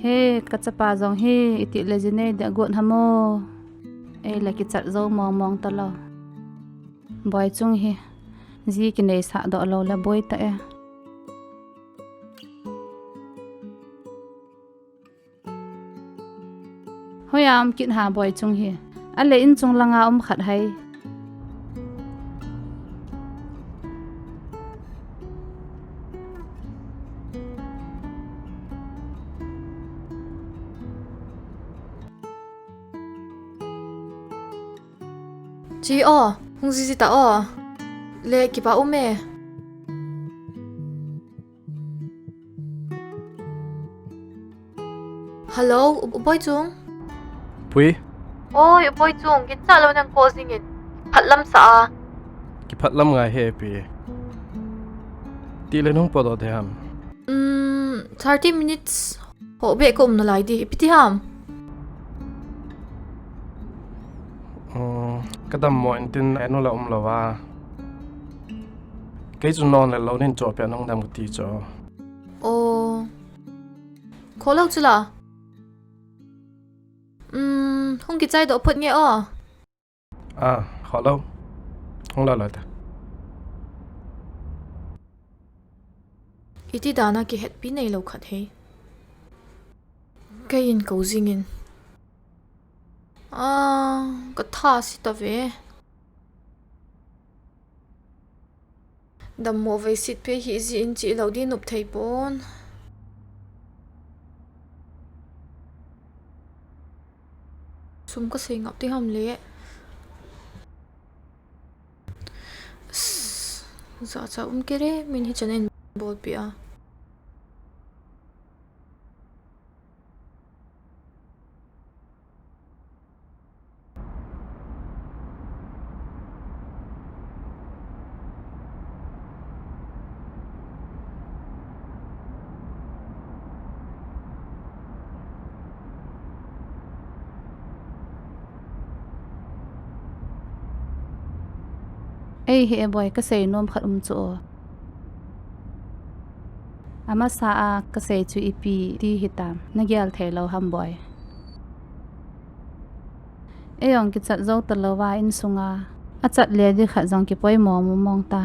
He kachapa zong he iti le jinei de gon hamo e la ki chat zo mong ta lo Boichung he ji ki nei sa do lo la boi ta e hoyam kin ha Boichung he ale in chung langa khat hai chị không gì ta lệ kịp bảo mẹ hello Boichung Pui ôi Boichung cái cha lâu nang cô sinh phát lâm sa ki phat lam ngai he pi ti le nong po do the ham 30 minutes ho be kom na lai di piti ham kadam mo tin eno la la wa cái chu non la lo nin cho pe nong dam ti cho ô khó lâu chưa là không kịp chạy độ phật nghe khó lâu không lo lại ta iti dana ki het pi nei lo khat he cái in cầu zingin cái tha si ta ve đam mo ve sit pe hi zi in chi lo di nup thei pon sum ka sei ngap ti ham le za cha kere min hi chanen bol pia ei he boy ka sei nom khat chu ama sa a ka sei chu ipi ti hitam na gyal thelo ham boy eyong ki chat zo ta lawa in sunga a chat le di kha jong ki poi mo mong ta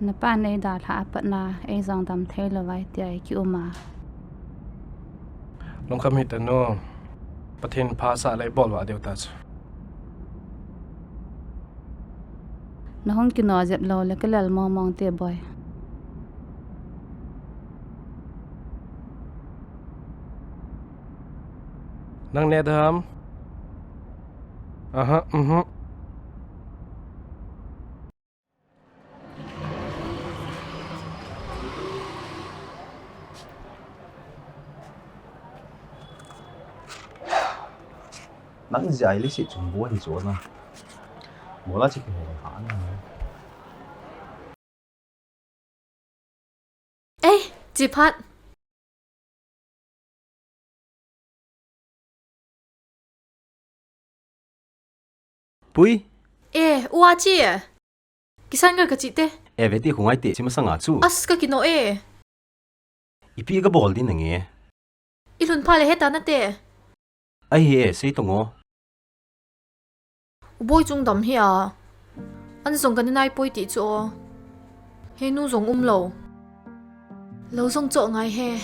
na pa nei da tha pat na ei jong dam thelo wai ti ai ki uma long kham hit no pathin pha sa lai bol wa deu ta na hong ki no jet lo le ka lal mong te boy nang ne dham nắng dài lấy sự trùng búa thì chỗ nào bố là chỉ cái hồ hả ê chị Phát Pui ê ua chị kisan ngal ka chị te về thì không ai tệ chứ mà sang ngã chú as ka kino ipi cái ball đi nè nghe ilun pha le heta na te ai he say tông ngô Boichung dam hi an zong kan nai poi ti chu he nu zong lo zong cho ngai he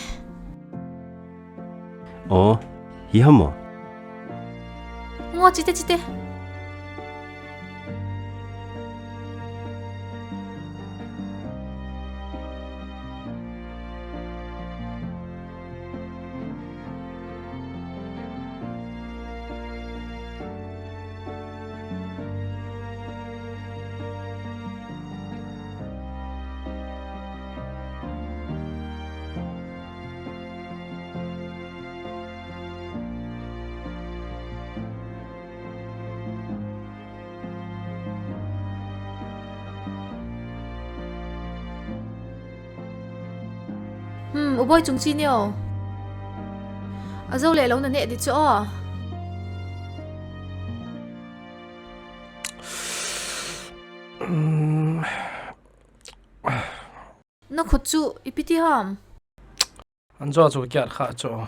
hi hâm mò ngo chi te Boichung chi nio a zo le lo na ne di cho nó khut chu ipiti ham an zo chu kyat kha cho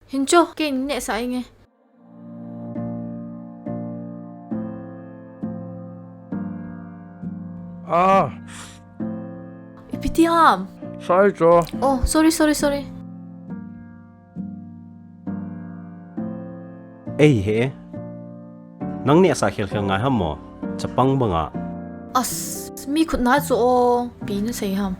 Hin cho cái nè sai nghe. Ah, Ipitiam. sorry cho. Oh, sorry. Ei he. Nang ni asa khel khel ngai ham mo. Chapang banga. As mi khut na cho pi na sei ham.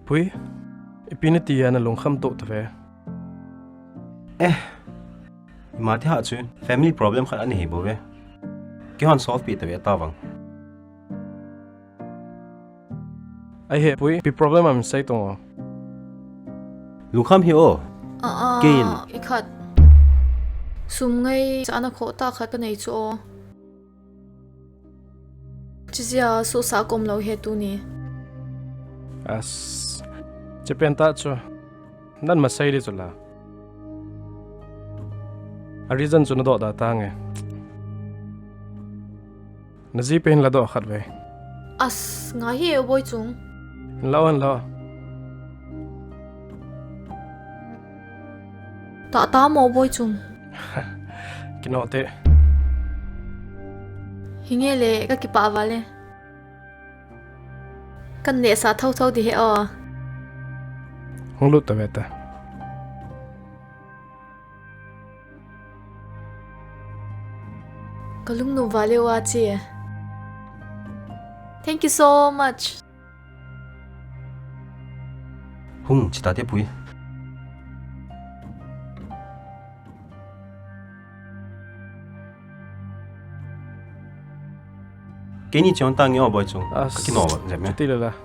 Pui, ipiniti na lungkham to tave. Ma thi ha chu family problem khat ani he bo ve. Ki hon solve pi tave tawang. Ai he pui, pi problem am sai to. Lungkham hi o. Gain. Ikhat. Sum ngay sa anak ko ta khat ka nei cho. Chizia so sa kom lo he tu ni. As Japan ta cho. Nan masai ri chola. A reason chu na do da ta nge. Nazi pen la do khat ve. As nga hi Boichung. Lao. Ta mo Boichung. Kino te. Hingele ka ki pa wale. Kan ne sa thau di he o. Hong lu tave ta. Kalung no vale wa chi. Thank you so much. Hung chita te pui. Cái ni chọn tăng nhau bồi chung, As cái nọ vậy mẹ. ti la.